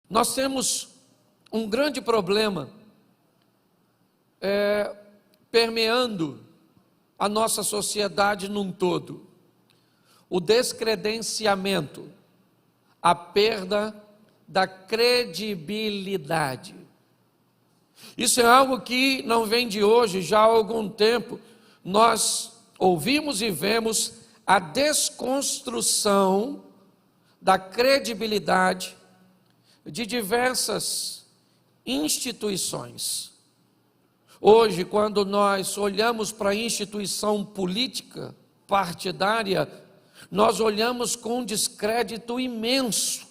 Nós temos um grande problema permeando a nossa sociedade num todo: o descredenciamento, a perda da credibilidade. Isso é algo que não vem de hoje, já há algum tempo nós ouvimos e vemos a desconstrução da credibilidade de diversas instituições. Hoje, quando nós olhamos para a instituição política partidária, nós olhamos com descrédito imenso.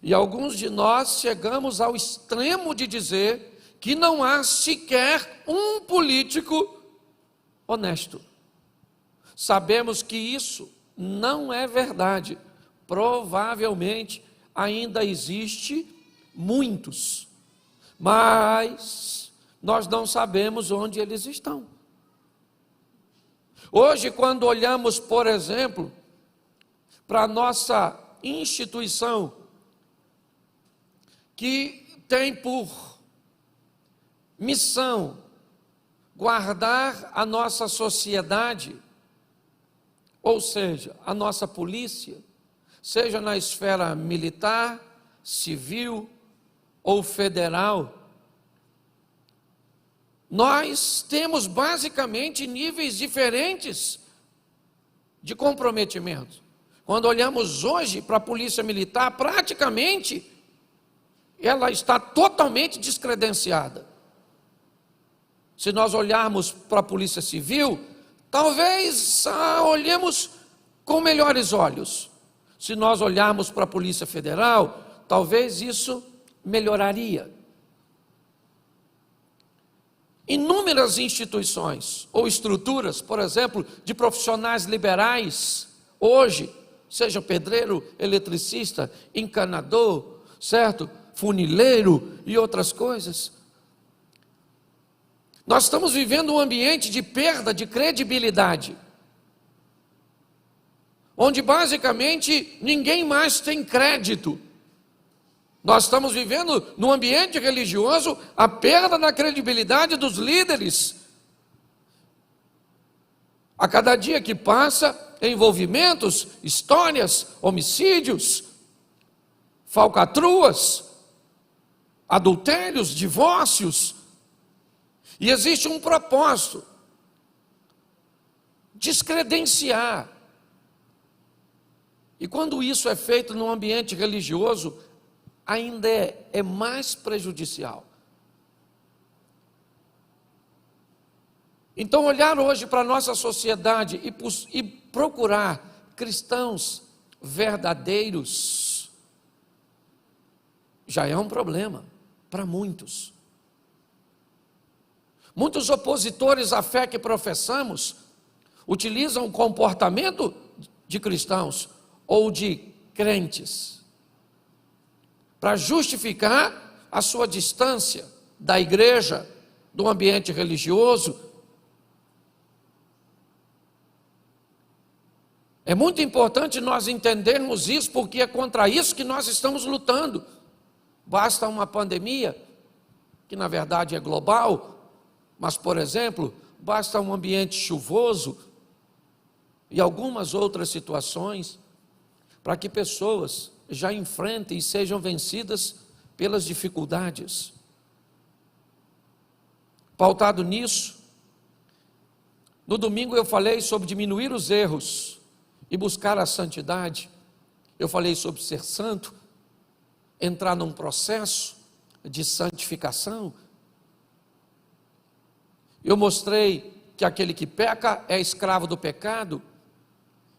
E alguns de nós chegamos ao extremo de dizer que não há sequer um político honesto. Sabemos que isso não é verdade. Provavelmente ainda existe muitos, mas nós não sabemos onde eles estão. Hoje, quando olhamos, por exemplo, para a nossa instituição, que tem por missão guardar a nossa sociedade, ou seja, a nossa polícia, seja na esfera militar, civil ou federal, nós temos basicamente níveis diferentes de comprometimento. Quando olhamos hoje para a polícia militar, praticamente ela está totalmente descredenciada. Se nós olharmos para a polícia civil, talvez olhemos com melhores olhos. Se nós olharmos para a polícia federal, talvez isso melhoraria. Inúmeras instituições ou estruturas, por exemplo, de profissionais liberais, hoje, seja pedreiro, eletricista, encanador, certo? Funileiro e outras coisas. Nós estamos vivendo um ambiente de perda de credibilidade, onde basicamente ninguém mais tem crédito. Nós estamos vivendo num ambiente religioso a perda da credibilidade dos líderes. A cada dia que passa, envolvimentos, histórias, homicídios, falcatruas, adultérios, divórcios. E existe um propósito: descredenciar. E quando isso é feito num ambiente religioso, ainda é mais prejudicial. Então, olhar hoje para a nossa sociedade e procurar cristãos verdadeiros já é um problema para muitos. Muitos opositores à fé que professamos utilizam o comportamento de cristãos ou de crentes para justificar a sua distância da igreja, do ambiente religioso. É muito importante nós entendermos isso, porque é contra isso que nós estamos lutando. Basta uma pandemia, que na verdade é global, mas, por exemplo, basta um ambiente chuvoso e algumas outras situações para que pessoas já enfrentem e sejam vencidas pelas dificuldades. Pautado nisso, no domingo eu falei sobre diminuir os erros e buscar a santidade. Eu falei sobre ser santo, entrar num processo de santificação. Eu mostrei que aquele que peca é escravo do pecado,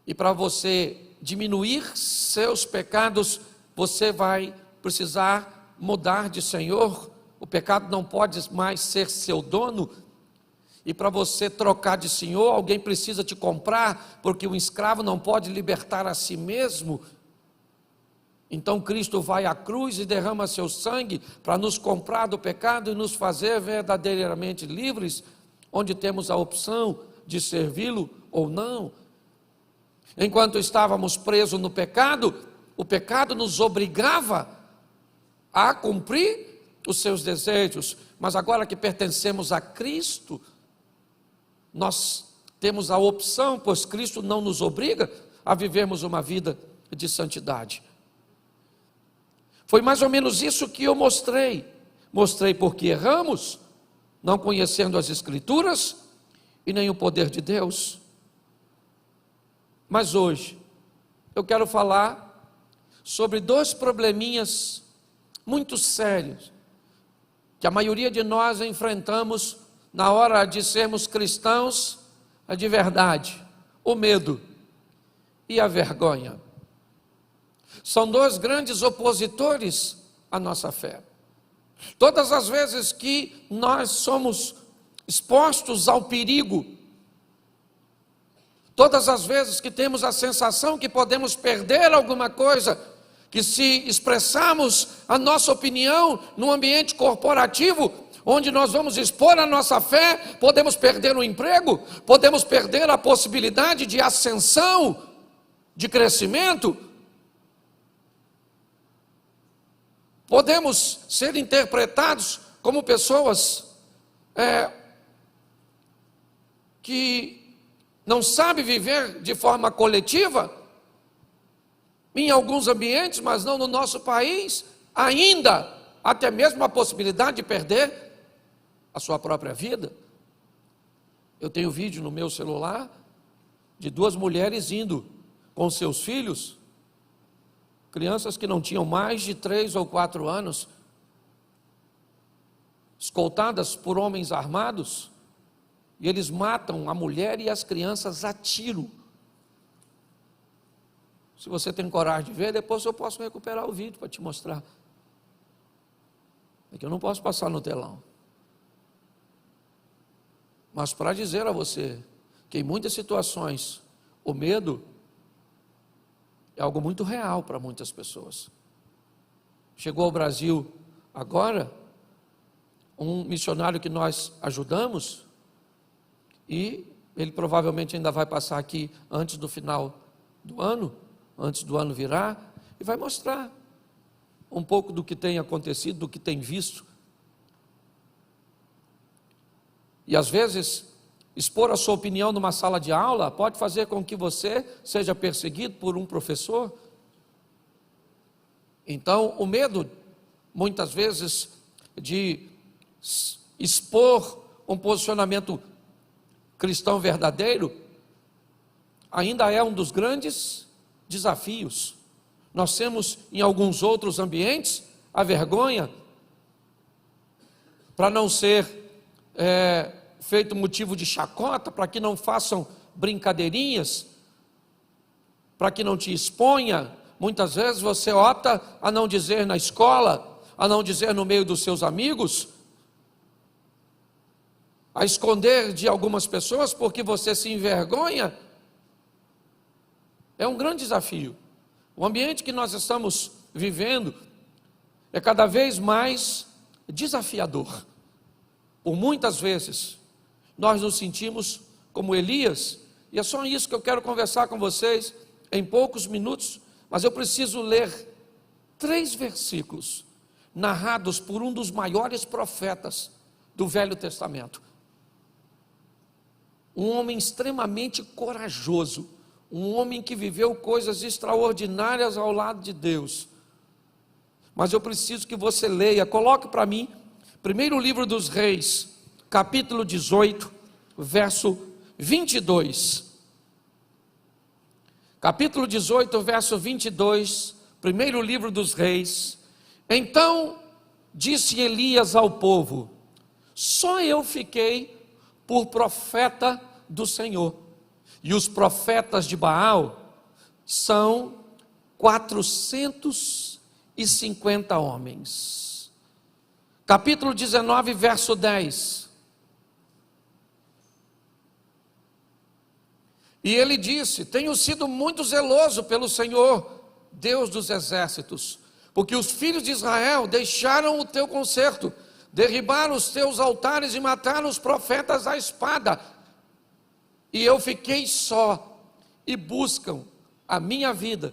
e para você diminuir seus pecados, você vai precisar mudar de senhor. O pecado não pode mais ser seu dono, e para você trocar de senhor, alguém precisa te comprar, porque um escravo não pode libertar a si mesmo. Então Cristo vai à cruz e derrama seu sangue para nos comprar do pecado e nos fazer verdadeiramente livres, onde temos a opção de servi-lo ou não. Enquanto estávamos presos no pecado, o pecado nos obrigava a cumprir os seus desejos, mas agora que pertencemos a Cristo, nós temos a opção, pois Cristo não nos obriga a vivermos uma vida de santidade. Foi mais ou menos isso que eu mostrei. Mostrei porque erramos, não conhecendo as Escrituras e nem o poder de Deus. Mas hoje, eu quero falar sobre dois probleminhas muito sérios, que a maioria de nós enfrentamos na hora de sermos cristãos de verdade: o medo e a vergonha. São dois grandes opositores à nossa fé. Todas as vezes que nós somos expostos ao perigo, todas as vezes que temos a sensação que podemos perder alguma coisa, que se expressarmos a nossa opinião num ambiente corporativo, onde nós vamos expor a nossa fé, podemos perder o emprego, podemos perder a possibilidade de ascensão, de crescimento, podemos ser interpretados como pessoas que não sabem viver de forma coletiva, em alguns ambientes, mas não no nosso país, ainda até mesmo a possibilidade de perder a sua própria vida. Eu tenho vídeo no meu celular de duas mulheres indo com seus filhos, crianças que não tinham mais de 3 ou 4 anos, escoltadas por homens armados, e eles matam a mulher e as crianças a tiro. Se você tem coragem de ver, depois eu posso recuperar o vídeo para te mostrar. É que eu não posso passar no telão. Mas para dizer a você que em muitas situações o medo é algo muito real para muitas pessoas. Chegou ao Brasil agora um missionário que nós ajudamos, e ele provavelmente ainda vai passar aqui antes do final do ano, antes do ano virar, e vai mostrar um pouco do que tem acontecido, do que tem visto. E às vezes, expor a sua opinião numa sala de aula pode fazer com que você seja perseguido por um professor. Então, o medo, muitas vezes, de expor um posicionamento cristão verdadeiro, ainda é um dos grandes desafios. Nós temos em alguns outros ambientes a vergonha, para não ser feito motivo de chacota, para que não façam brincadeirinhas, para que não te exponha. Muitas vezes você opta a não dizer na escola, a não dizer no meio dos seus amigos, a esconder de algumas pessoas porque você se envergonha. É um grande desafio. O ambiente que nós estamos vivendo é cada vez mais desafiador. Por muitas vezes nós nos sentimos como Elias, e é só isso que eu quero conversar com vocês em poucos minutos, mas eu preciso ler 3 versículos narrados por um dos maiores profetas do Velho Testamento. Um homem extremamente corajoso, um homem que viveu coisas extraordinárias ao lado de Deus. Mas eu preciso que você leia, coloque para mim, primeiro livro dos Reis, capítulo 18, verso 22. Capítulo 18, verso 22, primeiro livro dos Reis. Então disse Elias ao povo: só eu fiquei por profeta do Senhor, e os profetas de Baal são 450 homens. Capítulo 19, verso 10. E ele disse: tenho sido muito zeloso pelo Senhor, Deus dos exércitos, porque os filhos de Israel deixaram o teu concerto, derribaram os teus altares e mataram os profetas à espada. E eu fiquei só, e buscam a minha vida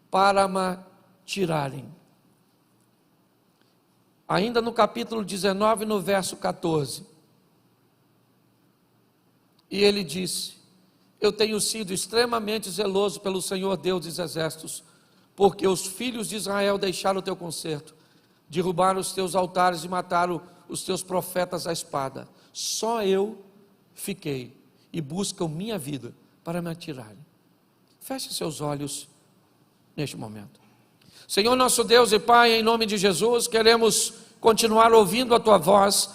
para me tirarem. ainda no capítulo 19, no verso 14. E ele disse: eu tenho sido extremamente zeloso pelo Senhor Deus dos exércitos, porque os filhos de Israel deixaram o teu concerto, derrubaram os teus altares e mataram os teus profetas à espada. Só eu fiquei e buscam minha vida para me atirarem. Feche seus olhos neste momento. Senhor nosso Deus e Pai, em nome de Jesus, queremos continuar ouvindo a tua voz.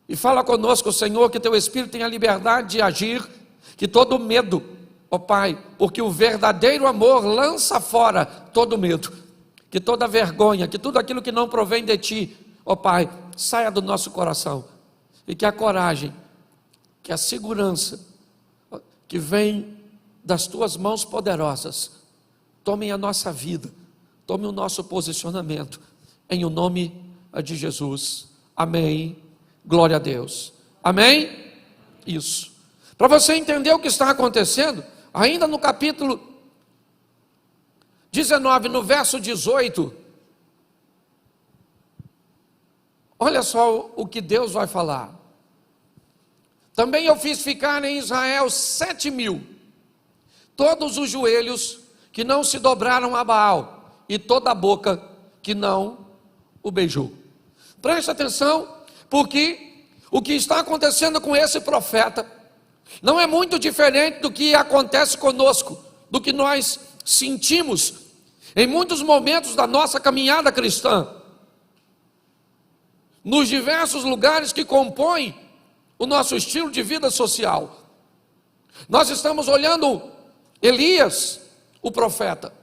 E fala conosco, Senhor, que teu Espírito tenha liberdade de agir, que todo medo, ó Pai, porque o verdadeiro amor lança fora todo medo, que toda vergonha, que tudo aquilo que não provém de Ti, ó Pai, saia do nosso coração, e que a coragem, que a segurança, que vem das Tuas mãos poderosas, tomem a nossa vida, tome o nosso posicionamento, em o nome de Jesus. Amém. Glória a Deus. Amém? Isso. Para você entender o que está acontecendo, ainda no capítulo 19, no verso 18, olha só o que Deus vai falar. Também eu fiz ficar em Israel 7.000, todos os joelhos que não se dobraram a Baal, e toda a boca que não o beijou. Preste atenção, porque o que está acontecendo com esse profeta não é muito diferente do que acontece conosco, do que nós sentimos em muitos momentos da nossa caminhada cristã, nos diversos lugares que compõem o nosso estilo de vida social. Nós estamos olhando Elias, o profeta,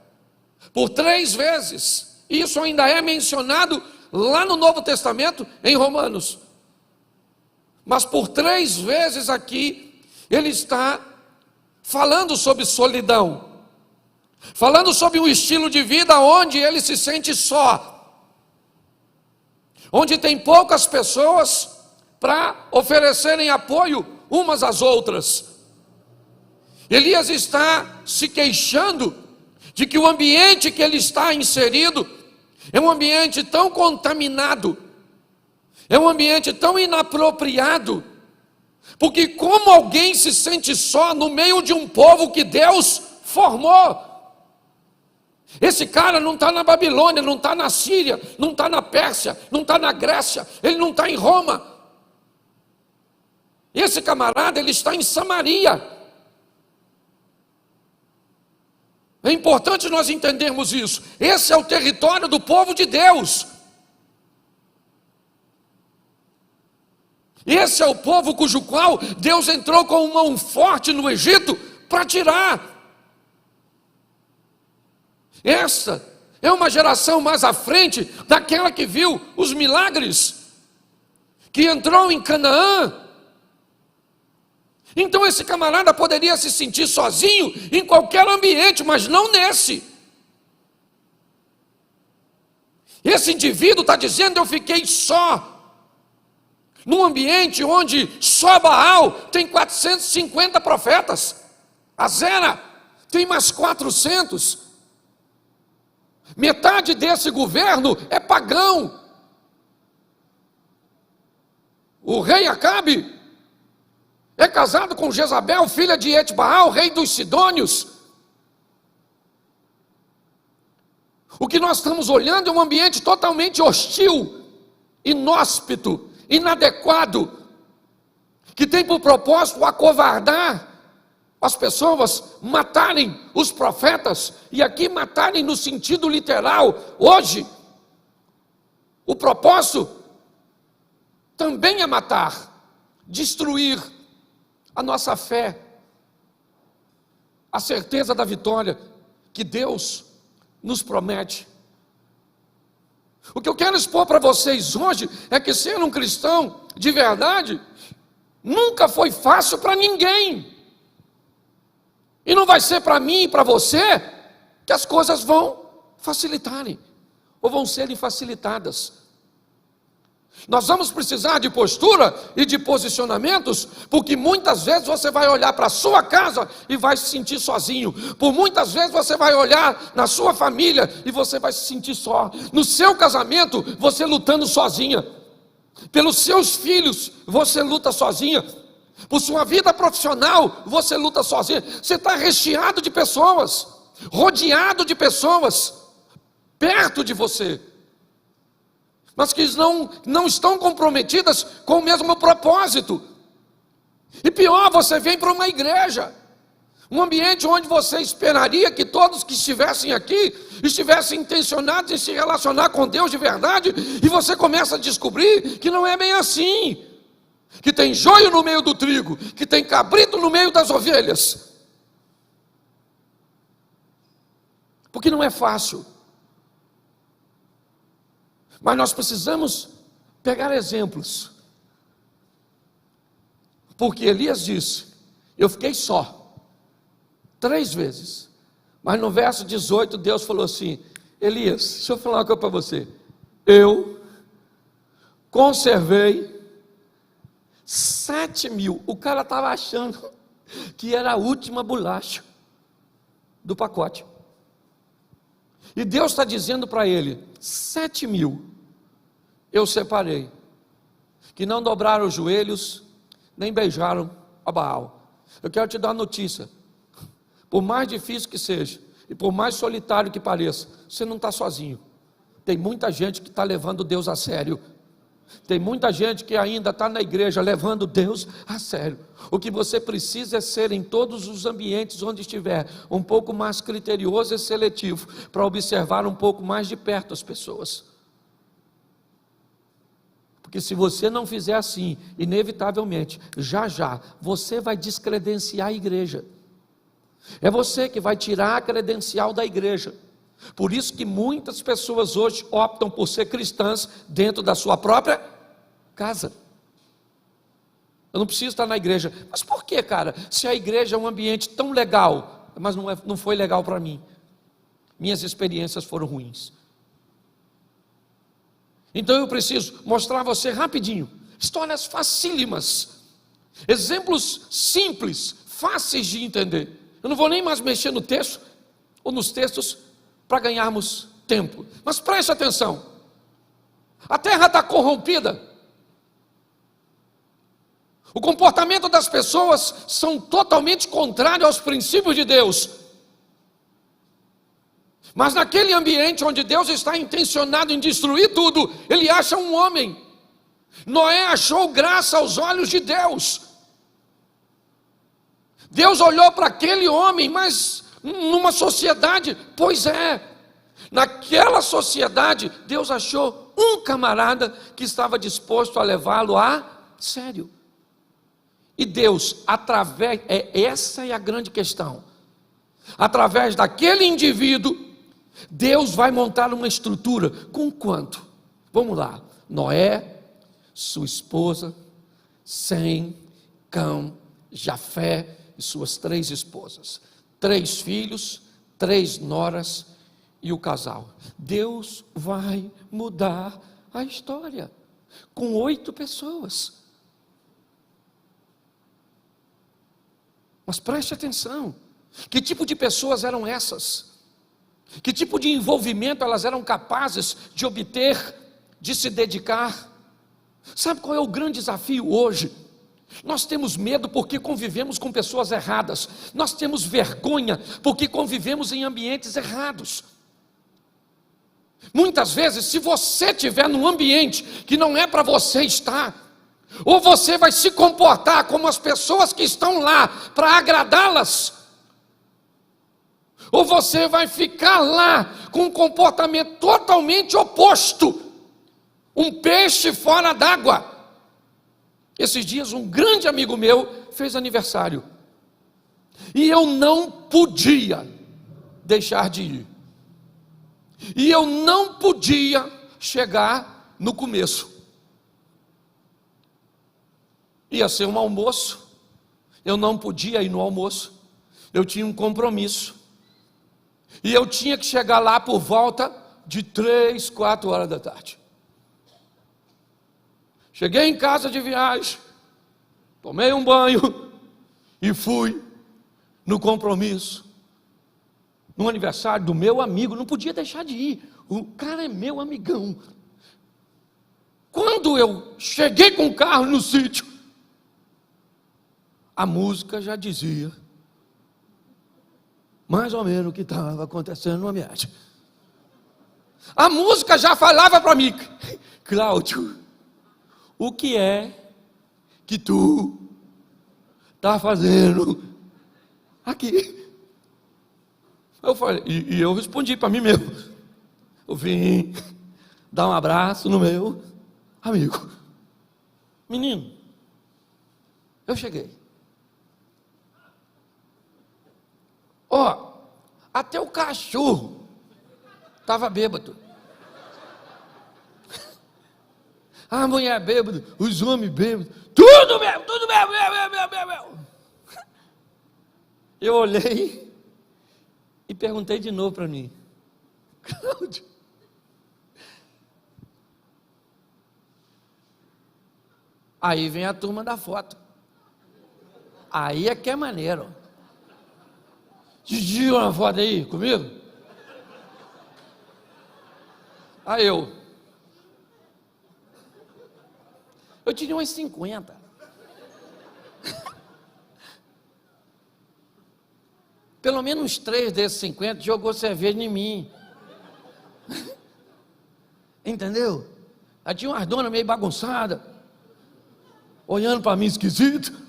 por 3 vezes, isso ainda é mencionado lá no Novo Testamento, em Romanos, mas por 3 vezes aqui, ele está falando sobre solidão, falando sobre um estilo de vida onde ele se sente só, onde tem poucas pessoas para oferecerem apoio umas às outras. Elias está se queixando de que o ambiente que ele está inserido é um ambiente tão contaminado, é um ambiente tão inapropriado, porque como alguém se sente só no meio de um povo que Deus formou? Esse cara não está na Babilônia, não está na Síria, não está na Pérsia, não está na Grécia, ele não está em Roma. Esse camarada, ele está em Samaria. É importante nós entendermos isso. Esse é o território do povo de Deus. Esse é o povo cujo qual Deus entrou com mão forte no Egito para tirar. Essa é uma geração mais à frente daquela que viu os milagres, que entrou em Canaã. Então esse camarada poderia se sentir sozinho em qualquer ambiente, mas não nesse. Esse indivíduo está dizendo: eu fiquei só, num ambiente onde só Baal tem 450 profetas, Azera tem mais 400, metade desse governo é pagão. O rei Acabe é casado com Jezabel, filha de Etbaal, rei dos Sidônios. O que nós estamos olhando é um ambiente totalmente hostil, inóspito, inadequado, que tem por propósito acovardar as pessoas, matarem os profetas, e aqui matarem no sentido literal. Hoje, o propósito também é matar, destruir a nossa fé, a certeza da vitória que Deus nos promete. O que eu quero expor para vocês hoje é que ser um cristão de verdade nunca foi fácil para ninguém, e não vai ser para mim e para você que as coisas vão facilitarem, ou vão serem facilitadas. Nós vamos precisar de postura e de posicionamentos, porque muitas vezes você vai olhar para a sua casa e vai se sentir sozinho. Por muitas vezes você vai olhar na sua família e você vai se sentir só. No seu casamento, você lutando sozinha. Pelos seus filhos, você luta sozinha. Por sua vida profissional, você luta sozinha. Você está recheado de pessoas, rodeado de pessoas, perto de você, mas que não estão comprometidas com o mesmo propósito. E pior, você vem para uma igreja, um ambiente onde você esperaria que todos que estivessem aqui estivessem intencionados em se relacionar com Deus de verdade, e você começa a descobrir que não é bem assim, que tem joio no meio do trigo, que tem cabrito no meio das ovelhas, porque não é fácil. Mas nós precisamos pegar exemplos, porque Elias disse: eu fiquei só 3 vezes, mas no verso 18 Deus falou assim: Elias, deixa eu falar uma coisa para você, eu conservei 7.000, o cara estava achando que era a última bolacha do pacote, e Deus está dizendo para ele: 7.000 eu separei, que não dobraram os joelhos, nem beijaram a Baal. Eu quero te dar uma notícia, por mais difícil que seja, e por mais solitário que pareça, você não está sozinho. Tem muita gente que está levando Deus a sério. Tem muita gente que ainda está na igreja levando Deus a sério. O que você precisa é ser, em todos os ambientes onde estiver, um pouco mais criterioso e seletivo, para observar um pouco mais de perto as pessoas. Porque se você não fizer assim, inevitavelmente, já você vai descredenciar a igreja. É você que vai tirar a credencial da igreja. Por isso que muitas pessoas hoje optam por ser cristãs dentro da sua própria casa. Eu não preciso estar na igreja. Mas por que, cara? Se a igreja é um ambiente tão legal, mas não foi legal para mim. Minhas experiências foram ruins. Então eu preciso mostrar a você rapidinho histórias facílimas, exemplos simples, fáceis de entender. Eu não vou nem mais mexer no texto ou nos textos para ganharmos tempo, mas preste atenção. A terra está corrompida, o comportamento das pessoas são totalmente contrário aos princípios de Deus. Mas naquele ambiente onde Deus está intencionado em destruir tudo, Ele acha um homem. Noé achou graça aos olhos de Deus. Deus olhou para aquele homem, mas numa sociedade, pois é, naquela sociedade, Deus achou um camarada que estava disposto a levá-lo a sério. E Deus, essa é a grande questão, através daquele indivíduo, Deus vai montar uma estrutura. Com quanto? Vamos lá. Noé, sua esposa, Sem, Cão, Jafé e suas 3 esposas, 3 filhos, 3 noras e o casal. Deus vai mudar a história com 8 pessoas. Mas preste atenção, que tipo de pessoas eram essas? Que tipo de envolvimento elas eram capazes de obter, de se dedicar? Sabe qual é o grande desafio hoje? Nós temos medo porque convivemos com pessoas erradas. Nós temos vergonha porque convivemos em ambientes errados. Muitas vezes, se você estiver num ambiente que não é para você estar, ou você vai se comportar como as pessoas que estão lá para agradá-las, ou você vai ficar lá com um comportamento totalmente oposto, um peixe fora d'água. Esses dias um grande amigo meu fez aniversário, e eu não podia deixar de ir, e eu não podia chegar no começo. Ia ser um almoço, eu não podia ir no almoço, eu tinha um compromisso, e eu tinha que chegar lá por volta de 3, 4 horas da tarde. Cheguei em casa de viagem, tomei um banho e fui no compromisso, no aniversário do meu amigo. Não podia deixar de ir, o cara é meu amigão. Quando eu cheguei com o carro no sítio, a música já dizia mais ou menos o que estava acontecendo no ambiente. A música já falava para mim: Cláudio, o que é que tu está fazendo aqui? Eu falei, e eu respondi para mim mesmo: eu vim dar um abraço no meu amigo. Menino, eu cheguei. Ó, até o cachorro estava bêbado. A mulher bêbada, os homens bêbados, tudo mesmo. Eu olhei e perguntei de novo para mim: Cláudio, aí vem a turma da foto. Aí é que é maneiro. Didi, uma foto aí comigo? Aí eu tinha umas 50. Pelo menos 3 desses 50 jogou cerveja em mim. Entendeu? Aí tinha umas donas meio bagunçadas, olhando para mim esquisito.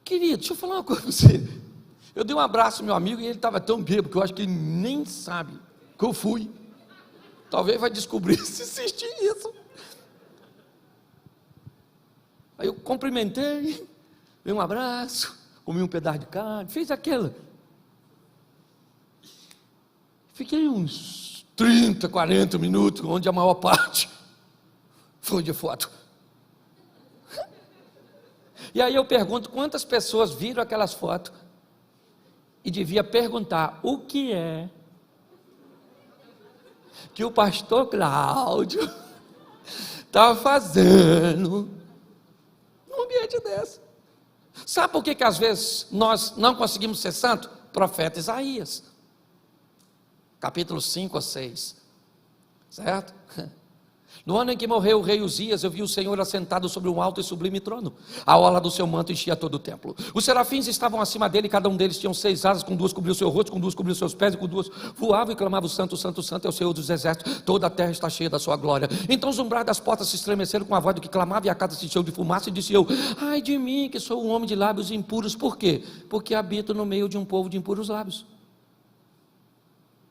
Querido, deixa eu falar uma coisa para você. Eu dei um abraço ao meu amigo e ele estava tão bêbado que eu acho que ele nem sabe que eu fui. Talvez vai descobrir se assistir isso. Aí eu cumprimentei, dei um abraço, comi um pedaço de carne, fiz aquilo. Fiquei uns 30, 40 minutos, onde a maior parte foi de foto. E aí eu pergunto quantas pessoas viram aquelas fotos e devia perguntar: o que é que o pastor Cláudio está fazendo num ambiente desse? Sabe por que às vezes nós não conseguimos ser santos? Profeta Isaías, capítulo 5 ou 6, certo? No ano em que morreu o rei Uzias, eu vi o Senhor assentado sobre um alto e sublime trono. A orla do seu manto enchia todo o templo. Os serafins estavam acima dele, cada um deles tinha 6 asas, com 2 cobriu o seu rosto, com 2 cobriu os seus pés, e com 2 voavam e clamavam: Santo, Santo, Santo é o Senhor dos exércitos, toda a terra está cheia da sua glória. Então os umbrais das portas se estremeceram com a voz do que clamava, e a casa se encheu de fumaça, e disse eu: ai de mim, que sou um homem de lábios impuros. Por quê? Porque habito no meio de um povo de impuros lábios.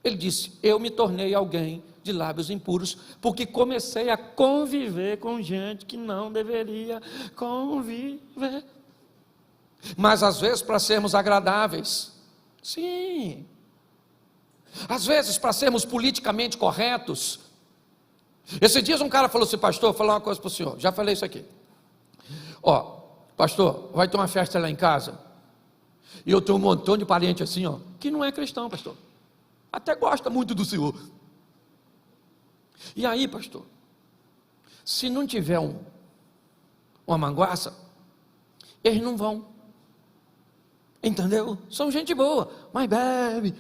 Ele disse: eu me tornei alguém de lábios impuros, porque comecei a conviver com gente que não deveria conviver. Mas às vezes para sermos agradáveis, sim, às vezes para sermos politicamente corretos. Esses dias um cara falou assim: pastor, vou falar uma coisa para o senhor, já falei isso aqui. Ó, pastor, vai ter uma festa lá em casa, e eu tenho um montão de parente assim, ó, que não é cristão, pastor, até gosta muito do senhor. E aí, pastor, se não tiver uma manguaça, eles não vão. Entendeu? São gente boa, mas bebe.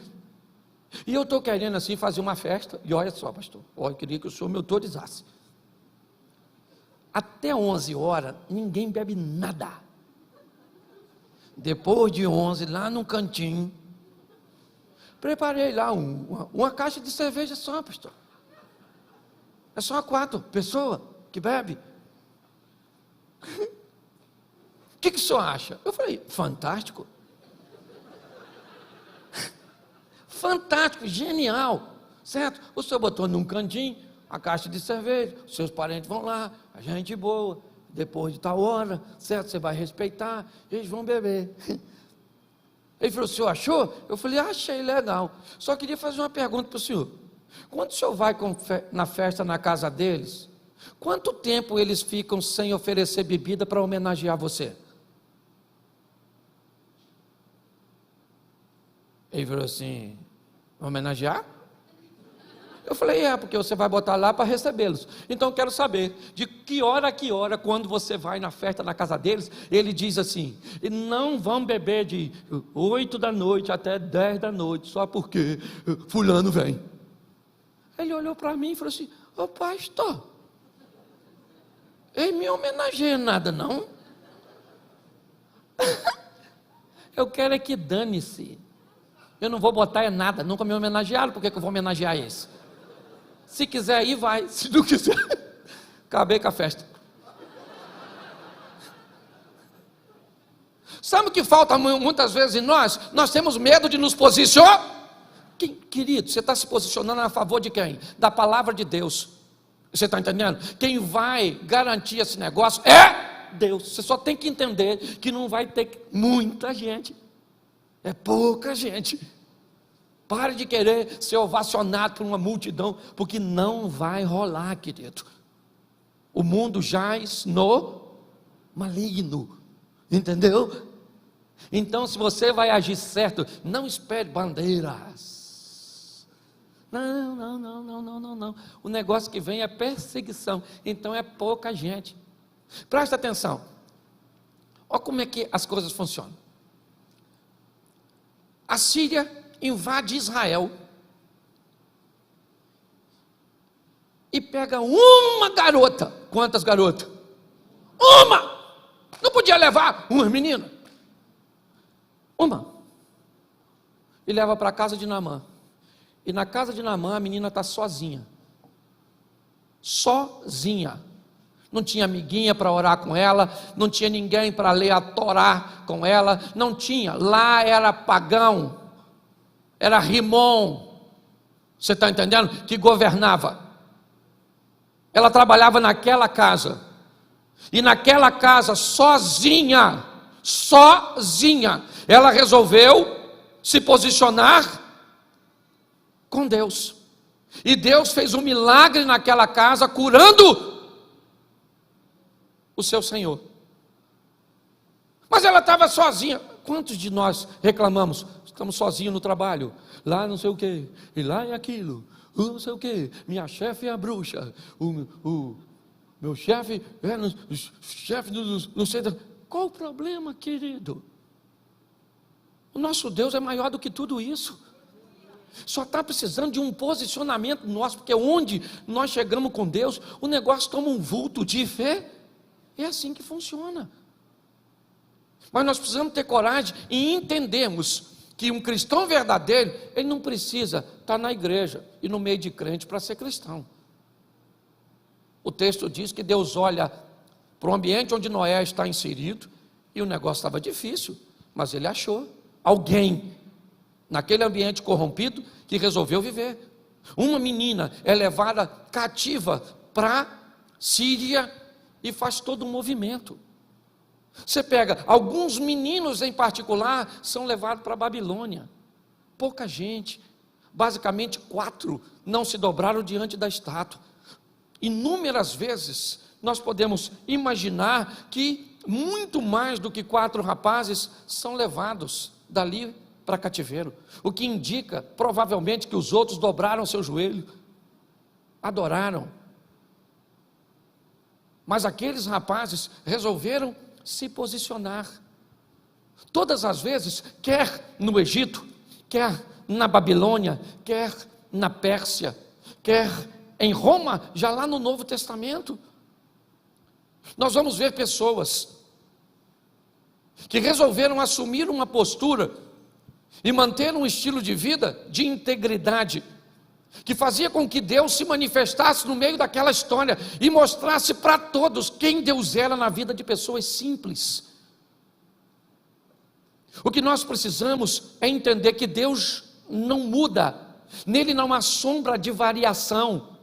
E eu estou querendo assim fazer uma festa. E olha só, pastor, eu queria que o senhor me autorizasse. Até 11 horas, ninguém bebe nada. Depois de 11, lá no cantinho, preparei lá uma caixa de cerveja só, pastor. É só 4 pessoas que bebe. O que o senhor acha? Eu falei: fantástico. Fantástico, genial, certo? O senhor botou num cantinho a caixa de cerveja, os seus parentes vão lá, a gente boa, depois de tal hora, certo? Você vai respeitar, eles vão beber. Ele falou: o senhor achou? Eu falei: achei legal. Só queria fazer uma pergunta para o senhor. Quando o senhor vai na festa na casa deles, quanto tempo eles ficam sem oferecer bebida para homenagear você? Ele falou assim: homenagear? Eu falei, porque você vai botar lá para recebê-los. Então eu quero saber, de que hora a que hora, quando você vai na festa na casa deles, ele diz assim, não vão beber de 8 da noite até 10 da noite, só porque fulano vem. Ele olhou para mim e falou assim, ô pastor, ele me homenageia nada não? Eu quero é que dane-se. Eu não vou botar nada, nunca me homenagearam, por que eu vou homenagear esse? Se quiser ir, vai. Se não quiser, acabei com a festa. Sabe o que falta muitas vezes em nós? Nós temos medo de nos posicionar. Querido, você está se posicionando a favor de quem? Da palavra de Deus. Você está entendendo? Quem vai garantir esse negócio é Deus. Você só tem que entender que não vai ter muita gente. É pouca gente. Pare de querer ser ovacionado por uma multidão, porque não vai rolar, querido. O mundo jaz no maligno, entendeu? Então, se você vai agir certo, não espere bandeiras. Não. O negócio que vem é perseguição, então é pouca gente. Presta atenção. Olha como é que as coisas funcionam. A Síria invade Israel e pega uma garota. Quantas garotas? Uma! Não podia levar uma menina? Uma. E leva para a casa de Naamã. E na casa de Naamã a menina está sozinha. Sozinha. Não tinha amiguinha para orar com ela, não tinha ninguém para ler a Torá com ela, não tinha. Lá era pagão. Era Rimon, você está entendendo? Que governava. Ela trabalhava naquela casa, e naquela casa, sozinha, ela resolveu se posicionar com Deus, e Deus fez um milagre naquela casa, curando o seu Senhor. Mas ela estava sozinha. Quantos de nós reclamamos? Estamos sozinhos no trabalho, lá não sei o que, e lá é aquilo, não sei o que, minha chefe é a bruxa, o meu chefe é chefe não sei. Qual o problema, querido? O nosso Deus é maior do que tudo isso. Só está precisando de um posicionamento nosso, porque onde nós chegamos com Deus, o negócio toma um vulto de fé. É assim que funciona. Mas nós precisamos ter coragem e entendermos que um cristão verdadeiro, ele não precisa estar na igreja e no meio de crente para ser cristão. O texto diz que Deus olha para o ambiente onde Noé está inserido, e o negócio estava difícil, mas ele achou alguém naquele ambiente corrompido que resolveu viver. Uma menina é levada cativa para Síria e faz todo um movimento. Você pega, alguns meninos em particular são levados para a Babilônia. Pouca gente, basicamente 4 não se dobraram diante da estátua. Inúmeras vezes nós podemos imaginar que muito mais do que 4 rapazes são levados dali para cativeiro, o que indica provavelmente que os outros dobraram seu joelho, adoraram. Mas aqueles rapazes resolveram se posicionar. Todas as vezes, quer no Egito, quer na Babilônia, quer na Pérsia, quer em Roma, já lá no Novo Testamento, nós vamos ver pessoas que resolveram assumir uma postura e manter um estilo de vida de integridade, que fazia com que Deus se manifestasse no meio daquela história e mostrasse para todos quem Deus era na vida de pessoas simples. O que nós precisamos é entender que Deus não muda, nele não há sombra de variação.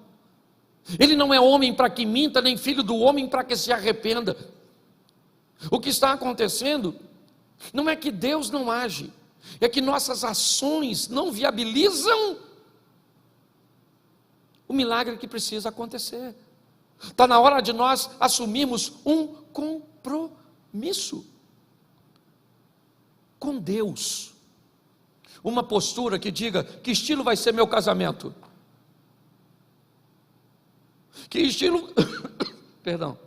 Ele não é homem para que minta, nem filho do homem para que se arrependa. O que está acontecendo não é que Deus não age, é que nossas ações não viabilizam o milagre que precisa acontecer. Está na hora de nós assumirmos um compromisso com Deus. Uma postura que diga: que estilo vai ser meu casamento? Que estilo, perdão,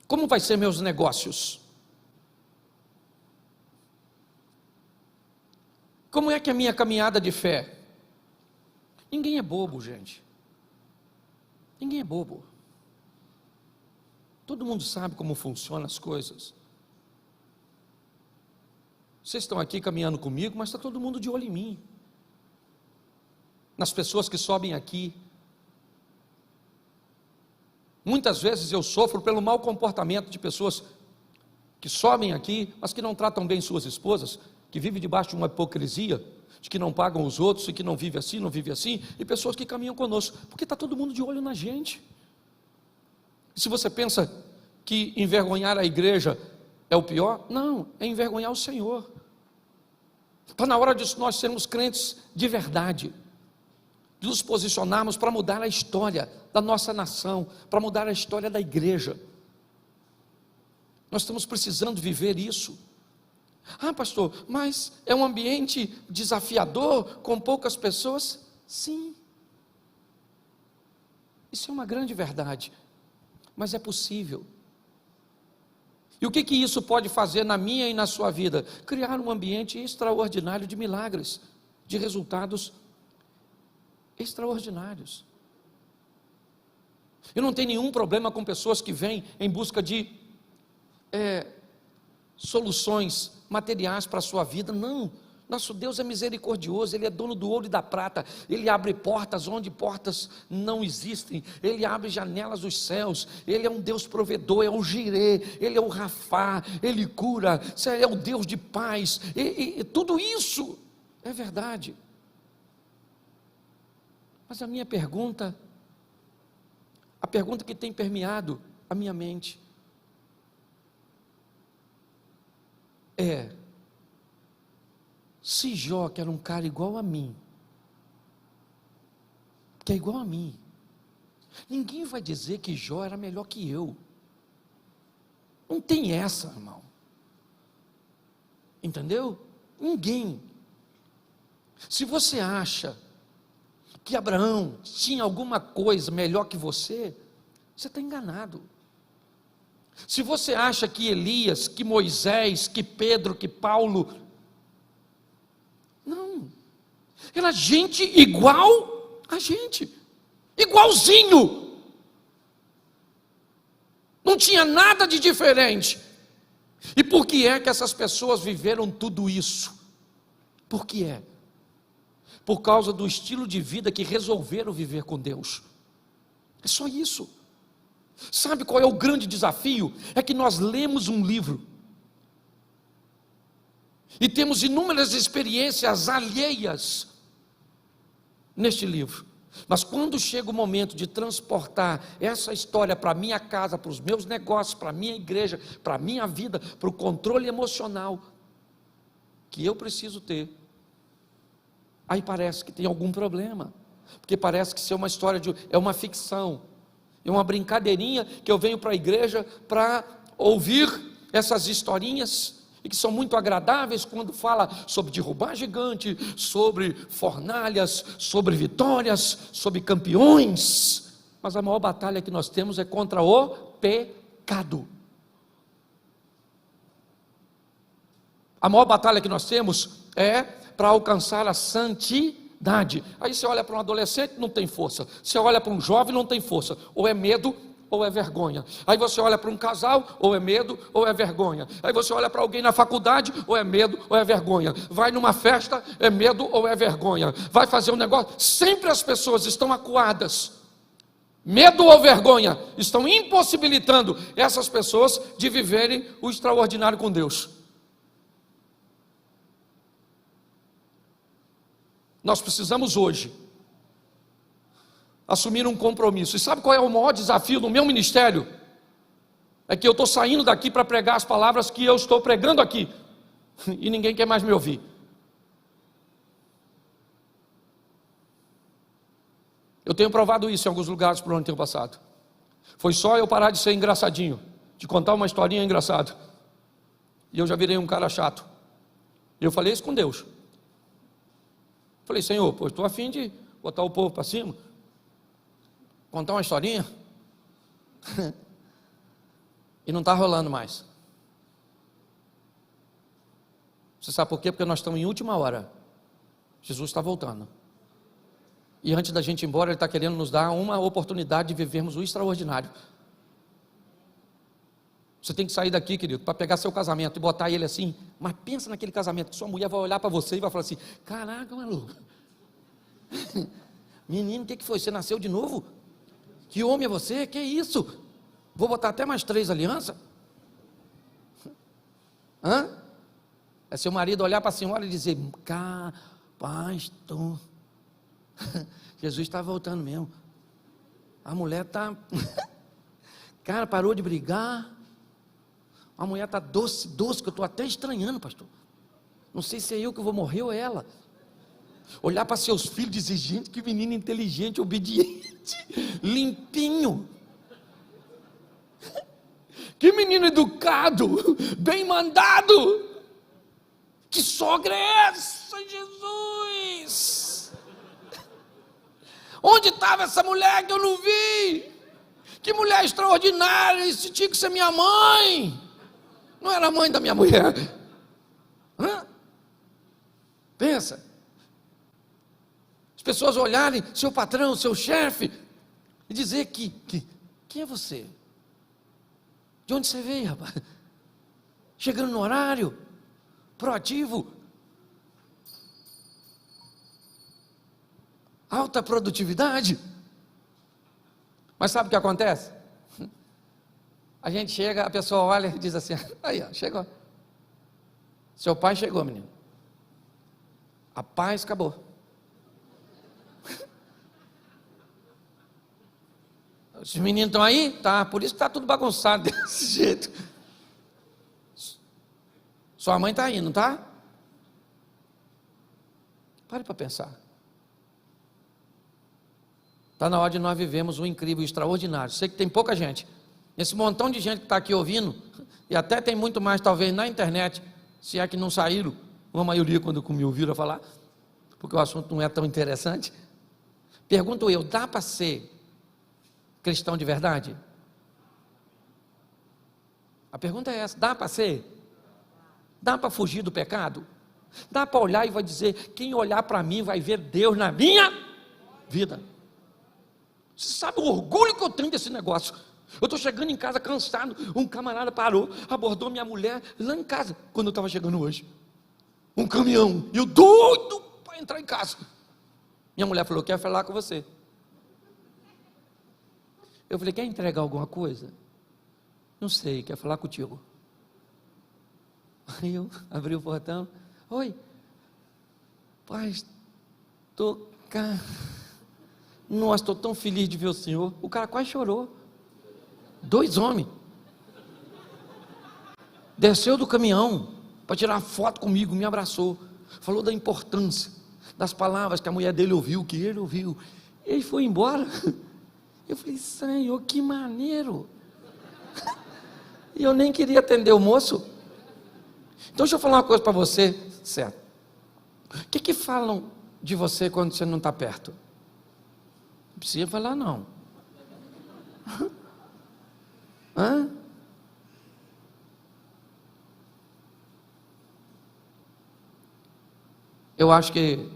como vai ser meus negócios? Como é que é a minha caminhada de fé? Ninguém é bobo, gente. Ninguém é bobo. Todo mundo sabe como funcionam as coisas. Vocês estão aqui caminhando comigo, mas está todo mundo de olho em mim. Nas pessoas que sobem aqui. Muitas vezes eu sofro pelo mau comportamento de pessoas que sobem aqui, mas que não tratam bem suas esposas, que vivem debaixo de uma hipocrisia, de que não pagam os outros, e que não vive assim, não vive assim, e pessoas que caminham conosco, porque está todo mundo de olho na gente. E se você pensa que envergonhar a igreja é o pior, não, é envergonhar o Senhor. Está na hora de nós sermos crentes de verdade, de nos posicionarmos para mudar a história da nossa nação, para mudar a história da igreja. Nós estamos precisando viver isso. Ah, pastor, mas é um ambiente desafiador, com poucas pessoas? Sim. Isso é uma grande verdade, mas é possível. E o que isso pode fazer na minha e na sua vida? Criar um ambiente extraordinário de milagres, de resultados extraordinários. Eu não tenho nenhum problema com pessoas que vêm em busca de soluções materiais para a sua vida. Não, nosso Deus é misericordioso, Ele é dono do ouro e da prata, Ele abre portas onde portas não existem, Ele abre janelas dos céus, Ele é um Deus provedor, é o Jirê, Ele é o Rafá, Ele cura, é o Deus de paz, e tudo isso é verdade. Mas a minha pergunta, a pergunta que tem permeado a minha mente é: se Jó, que era um cara igual a mim, que é igual a mim, ninguém vai dizer que Jó era melhor que eu. Não tem essa, irmão. Entendeu? Ninguém. Se você acha que Abraão tinha alguma coisa melhor que você está enganado. Se você acha que Elias, que Moisés, que Pedro, que Paulo, não, era gente igual a gente, igualzinho, não tinha nada de diferente. E por que é que essas pessoas viveram tudo isso? Por que é? Por causa do estilo de vida que resolveram viver com Deus. É só isso. Sabe qual é o grande desafio? É que nós lemos um livro e temos inúmeras experiências alheias neste livro, mas quando chega o momento de transportar essa história para a minha casa, para os meus negócios, para a minha igreja, para a minha vida, para o controle emocional que eu preciso ter, aí parece que tem algum problema, porque parece que isso é uma história é uma ficção, é uma brincadeirinha que eu venho para a igreja para ouvir essas historinhas, e que são muito agradáveis quando fala sobre derrubar gigante, sobre fornalhas, sobre vitórias, sobre campeões, mas a maior batalha que nós temos é contra o pecado. A maior batalha que nós temos é para alcançar a santidade. Aí você olha para um adolescente, não tem força. Você olha para um jovem, não tem força. Ou é medo, ou é vergonha. Aí você olha para um casal, ou é medo, ou é vergonha. Aí você olha para alguém na faculdade, ou é medo, ou é vergonha. Vai numa festa, é medo ou é vergonha. Vai fazer um negócio, sempre as pessoas estão acuadas. Medo ou vergonha estão impossibilitando essas pessoas de viverem o extraordinário com Deus. Nós precisamos hoje assumir um compromisso. E sabe qual é o maior desafio do meu ministério? É que eu estou saindo daqui para pregar as palavras que eu estou pregando aqui, e ninguém quer mais me ouvir. Eu tenho provado isso em alguns lugares por onde tenho passado. Foi só eu parar de ser engraçadinho, de contar uma historinha engraçada, e eu já virei um cara chato. E eu falei isso com Deus. Falei, Senhor, pô, estou a fim de botar o povo para cima, contar uma historinha, e não está rolando mais. Você sabe por quê? Porque nós estamos em última hora. Jesus está voltando. E antes da gente ir embora, Ele está querendo nos dar uma oportunidade de vivermos o extraordinário. Você tem que sair daqui, querido, para pegar seu casamento e botar ele assim. Mas pensa naquele casamento que sua mulher vai olhar para você e vai falar assim: caraca, maluco, menino, o que foi? Você nasceu de novo? Que homem é você? Que isso? Vou botar até mais 3 alianças? Hã? É seu marido olhar para a senhora e dizer: pastor, Jesus está voltando mesmo. A mulher está cara, parou de brigar. A mulher está doce, que eu estou até estranhando, pastor. Não sei se é eu que vou morrer ou ela. Olhar para seus filhos e dizer: gente, que menino inteligente, obediente, limpinho. Que menino educado, bem mandado. Que sogra é essa, Jesus? Onde estava essa mulher que eu não vi? Que mulher extraordinária, isso tinha que ser minha mãe. Não era a mãe da minha mulher. Hã? Pensa. As pessoas olharem seu patrão, seu chefe, e dizer quem é você? De onde você veio, rapaz? Chegando no horário, proativo, alta produtividade. Mas sabe o que acontece? A gente chega, a pessoa olha e diz assim: aí, ó, chegou. Seu pai chegou, menino. A paz acabou. Os meninos estão aí? Tá, por isso que está tudo bagunçado desse jeito. Sua mãe está aí, não está? Pare para pensar. Está na hora de nós vivemos um incrível, extraordinário. Sei que tem pouca gente. Esse montão de gente que está aqui ouvindo, e até tem muito mais talvez na internet, se é que não saíram, uma maioria quando me ouviram falar, porque o assunto não é tão interessante. Pergunto eu, dá para ser cristão de verdade? A pergunta é essa: dá para ser? Dá para fugir do pecado? Dá para olhar e vai dizer: quem olhar para mim vai ver Deus na minha vida? Você sabe o orgulho que eu tenho desse negócio? Eu estou chegando em casa cansado, um camarada parou, abordou minha mulher lá em casa, quando eu estava chegando hoje. Um caminhão, e eu doido para entrar em casa. Minha mulher falou: quer falar com você. Eu falei: quer entregar alguma coisa? Não sei, quer falar contigo. Aí eu abri o portão: oi, pai, estou cá. Nossa, estou tão feliz de ver o senhor. O cara quase chorou. 2 homens. Desceu do caminhão para tirar foto comigo, me abraçou. Falou da importância das palavras que a mulher dele ouviu, que ele ouviu. E ele foi embora. Eu falei: Senhor, que maneiro. E eu nem queria atender o moço. Então deixa eu falar uma coisa para você, certo? O que falam de você quando você não está perto? Não precisa falar não. Hã? Eu acho que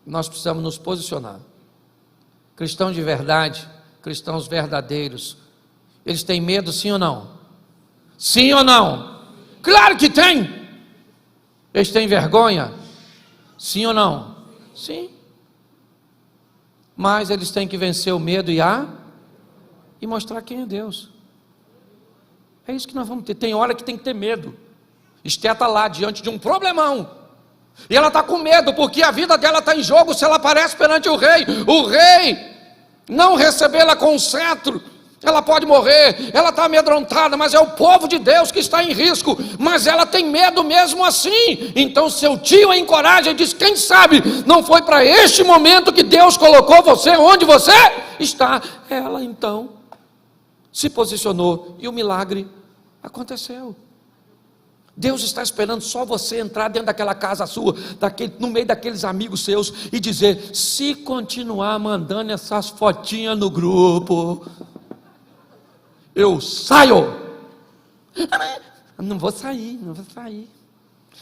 nós precisamos nos posicionar. Cristãos de verdade, cristãos verdadeiros, eles têm medo, sim ou não? Sim ou não? Claro que tem! Eles têm vergonha? Sim ou não? Sim. Mas eles têm que vencer o medo e mostrar quem é Deus. É isso que nós vamos ter. Tem hora que tem que ter medo. Esté está lá diante de um problemão, e ela está com medo, porque a vida dela está em jogo se ela aparece perante o rei não recebê-la com um cetro, ela pode morrer. Ela está amedrontada, mas é o povo de Deus que está em risco, mas ela tem medo mesmo assim. Então seu tio a encoraja e diz: quem sabe não foi para este momento que Deus colocou você onde você está. Ela então se posicionou e o milagre aconteceu. Deus está esperando só você entrar dentro daquela casa sua, no meio daqueles amigos seus, e dizer: se continuar mandando essas fotinhas no grupo, eu saio. Não vou sair.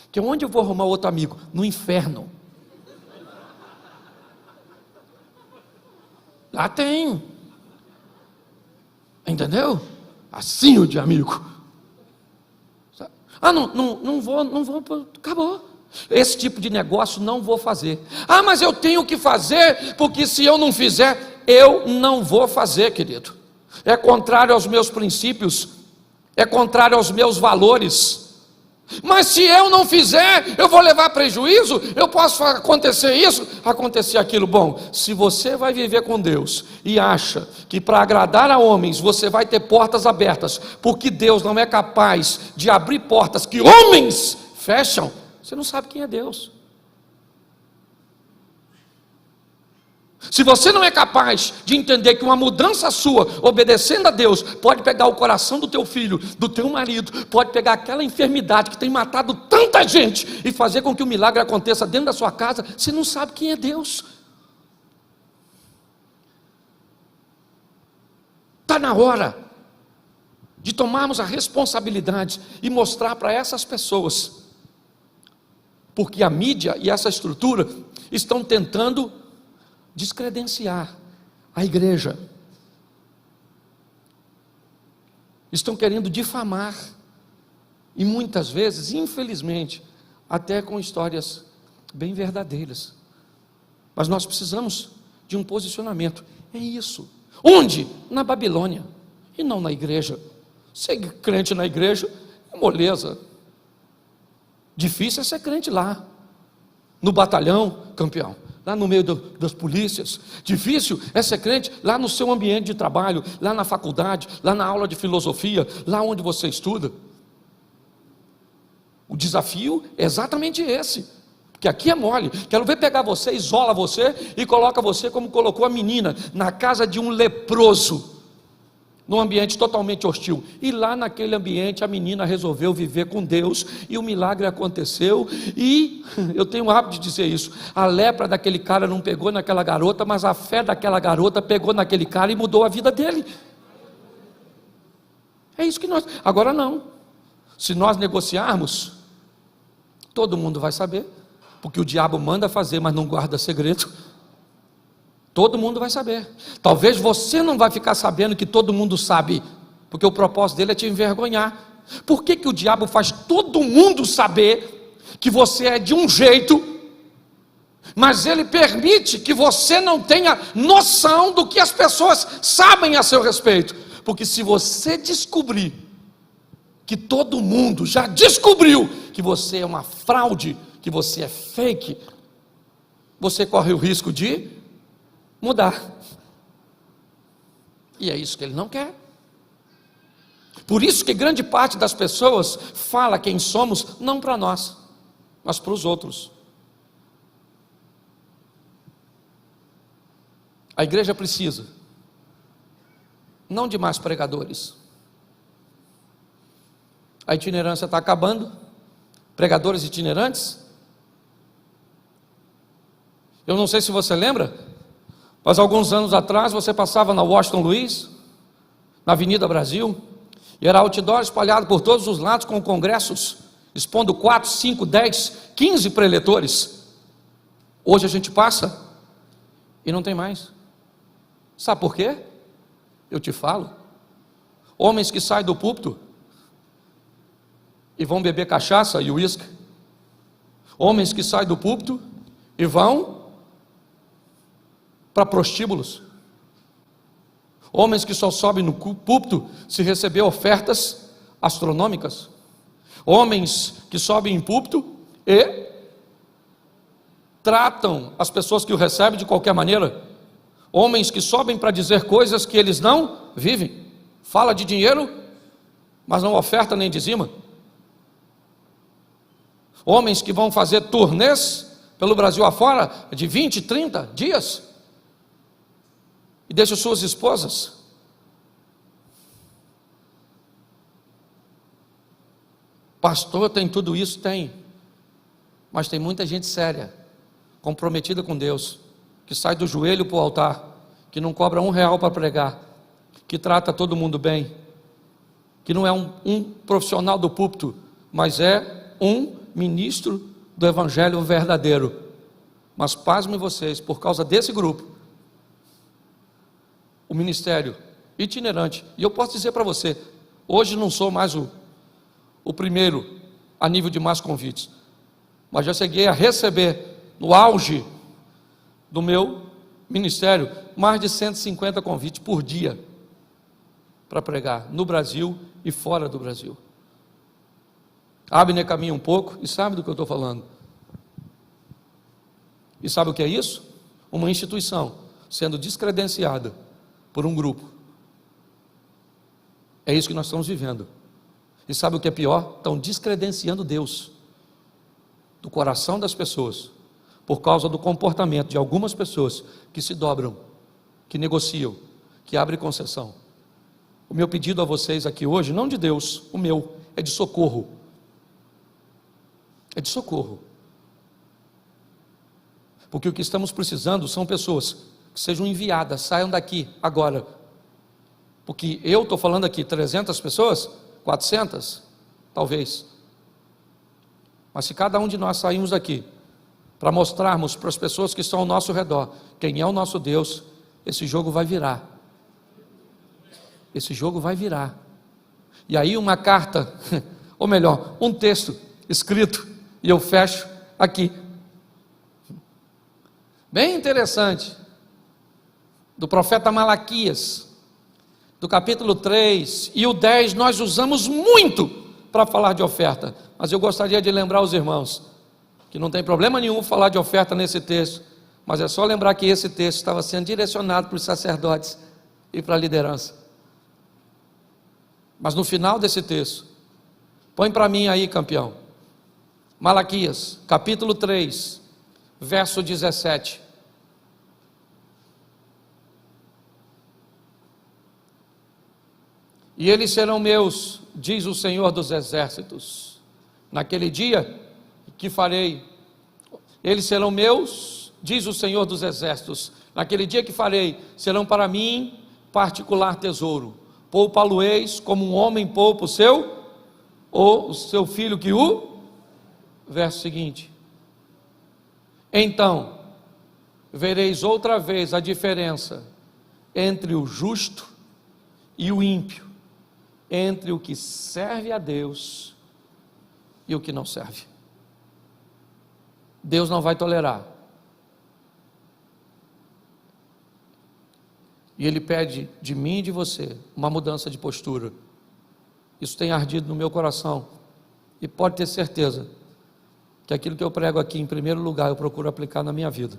Porque onde eu vou arrumar outro amigo? No inferno. Lá tem. Entendeu? Assim o de amigo. Não vou, acabou. Esse tipo de negócio não vou fazer. Mas eu tenho que fazer, porque se eu não fizer, eu não vou fazer, querido. É contrário aos meus princípios, é contrário aos meus valores. Mas se eu não fizer, eu vou levar prejuízo, eu posso acontecer isso, acontecer aquilo. Bom, se você vai viver com Deus e acha que para agradar a homens você vai ter portas abertas, porque Deus não é capaz de abrir portas que homens fecham, você não sabe quem é Deus. Se você não é capaz de entender que uma mudança sua, obedecendo a Deus, pode pegar o coração do teu filho, do teu marido, pode pegar aquela enfermidade que tem matado tanta gente e fazer com que o milagre aconteça dentro da sua casa, você não sabe quem é Deus. Está na hora de tomarmos a responsabilidade e mostrar para essas pessoas, porque a mídia e essa estrutura estão tentando descredenciar a igreja, estão querendo difamar, e muitas vezes, infelizmente, até com histórias bem verdadeiras. Mas nós precisamos de um posicionamento. É isso. Onde? Na Babilônia, e não na igreja. Ser crente na igreja é moleza. Difícil é ser crente lá, no batalhão, campeão, lá no meio das polícias. Difícil é ser crente lá no seu ambiente de trabalho, lá na faculdade, lá na aula de filosofia, lá onde você estuda. O desafio é exatamente esse, porque aqui é mole. Quero ver pegar você, isola você e coloca você como colocou a menina, na casa de um leproso, num ambiente totalmente hostil, e lá naquele ambiente a menina resolveu viver com Deus, e o milagre aconteceu. E eu tenho o hábito de dizer isso: a lepra daquele cara não pegou naquela garota, mas a fé daquela garota pegou naquele cara e mudou a vida dele. É isso que nós, agora não, se nós negociarmos, todo mundo vai saber, porque o diabo manda fazer, mas não guarda segredo. Todo mundo vai saber. Talvez você não vai ficar sabendo que todo mundo sabe, porque o propósito dele é te envergonhar. Por que o diabo faz todo mundo saber que você é de um jeito, mas ele permite que você não tenha noção do que as pessoas sabem a seu respeito? Porque se você descobrir que todo mundo já descobriu que você é uma fraude, que você é fake, você corre o risco de mudar, e é isso que ele não quer. Por isso que grande parte das pessoas fala quem somos, não para nós, mas para os outros. A igreja precisa não de mais pregadores. A itinerância está acabando. Pregadores itinerantes. Eu não sei se você lembra, mas alguns anos atrás você passava na Washington Luiz, na Avenida Brasil, e era outdoor espalhado por todos os lados com congressos, expondo 4, 5, 10, 15 preletores. Hoje a gente passa e não tem mais. Sabe por quê? Eu te falo. Homens que saem do púlpito e vão beber cachaça e uísque. Homens que saem do púlpito e vão para prostíbulos. Homens que só sobem no púlpito se receber ofertas astronômicas. Homens que sobem em púlpito e tratam as pessoas que o recebem de qualquer maneira. Homens que sobem para dizer coisas que eles não vivem. Fala de dinheiro, mas não oferta nem dizima. Homens que vão fazer turnês pelo Brasil afora de 20, 30 dias e deixam suas esposas. Pastor, tem tudo isso? Tem. Mas tem muita gente séria, comprometida com Deus, que sai do joelho para o altar, que não cobra R$1 para pregar, que trata todo mundo bem, que não é um profissional do púlpito, mas é um ministro do evangelho verdadeiro. Mas pasmem vocês, por causa desse grupo, o ministério itinerante, e eu posso dizer para você, hoje não sou mais o primeiro a nível de mais convites, mas já cheguei a receber, no auge do meu ministério, mais de 150 convites por dia, para pregar no Brasil e fora do Brasil. Abner caminha um pouco e sabe do que eu estou falando. E sabe o que é isso? Uma instituição sendo descredenciada por um grupo. É isso que nós estamos vivendo. E sabe o que é pior? Estão descredenciando Deus do coração das pessoas, por causa do comportamento de algumas pessoas que se dobram, que negociam, que abrem concessão. O meu pedido a vocês aqui hoje, não de Deus, o meu, é de socorro. É de socorro. Porque o que estamos precisando são pessoas que sejam enviadas, saiam daqui agora. Porque eu estou falando aqui 300 pessoas, 400, talvez. Mas se cada um de nós sairmos daqui, para mostrarmos para as pessoas que estão ao nosso redor, quem é o nosso Deus, esse jogo vai virar. Esse jogo vai virar. E aí uma carta, ou melhor, um texto escrito, e eu fecho aqui. Bem interessante, do profeta Malaquias, do capítulo 3 e o 10, nós usamos muito para falar de oferta, mas eu gostaria de lembrar os irmãos, que não tem problema nenhum falar de oferta nesse texto, mas é só lembrar que esse texto estava sendo direcionado para os sacerdotes e para a liderança. Mas no final desse texto, põe para mim aí, campeão, Malaquias, capítulo 3, verso 17. E eles serão meus, diz o Senhor dos Exércitos, naquele dia que farei, eles serão meus, diz o Senhor dos Exércitos, naquele dia que farei, serão para mim particular tesouro, poupa-lo-eis como um homem poupa o seu, ou o seu filho que o, verso seguinte, então, vereis outra vez a diferença entre o justo e o ímpio, entre o que serve a Deus e o que não serve. Deus não vai tolerar. E Ele pede de mim e de você uma mudança de postura. Isso tem ardido no meu coração. E pode ter certeza que aquilo que eu prego aqui, em primeiro lugar, eu procuro aplicar na minha vida.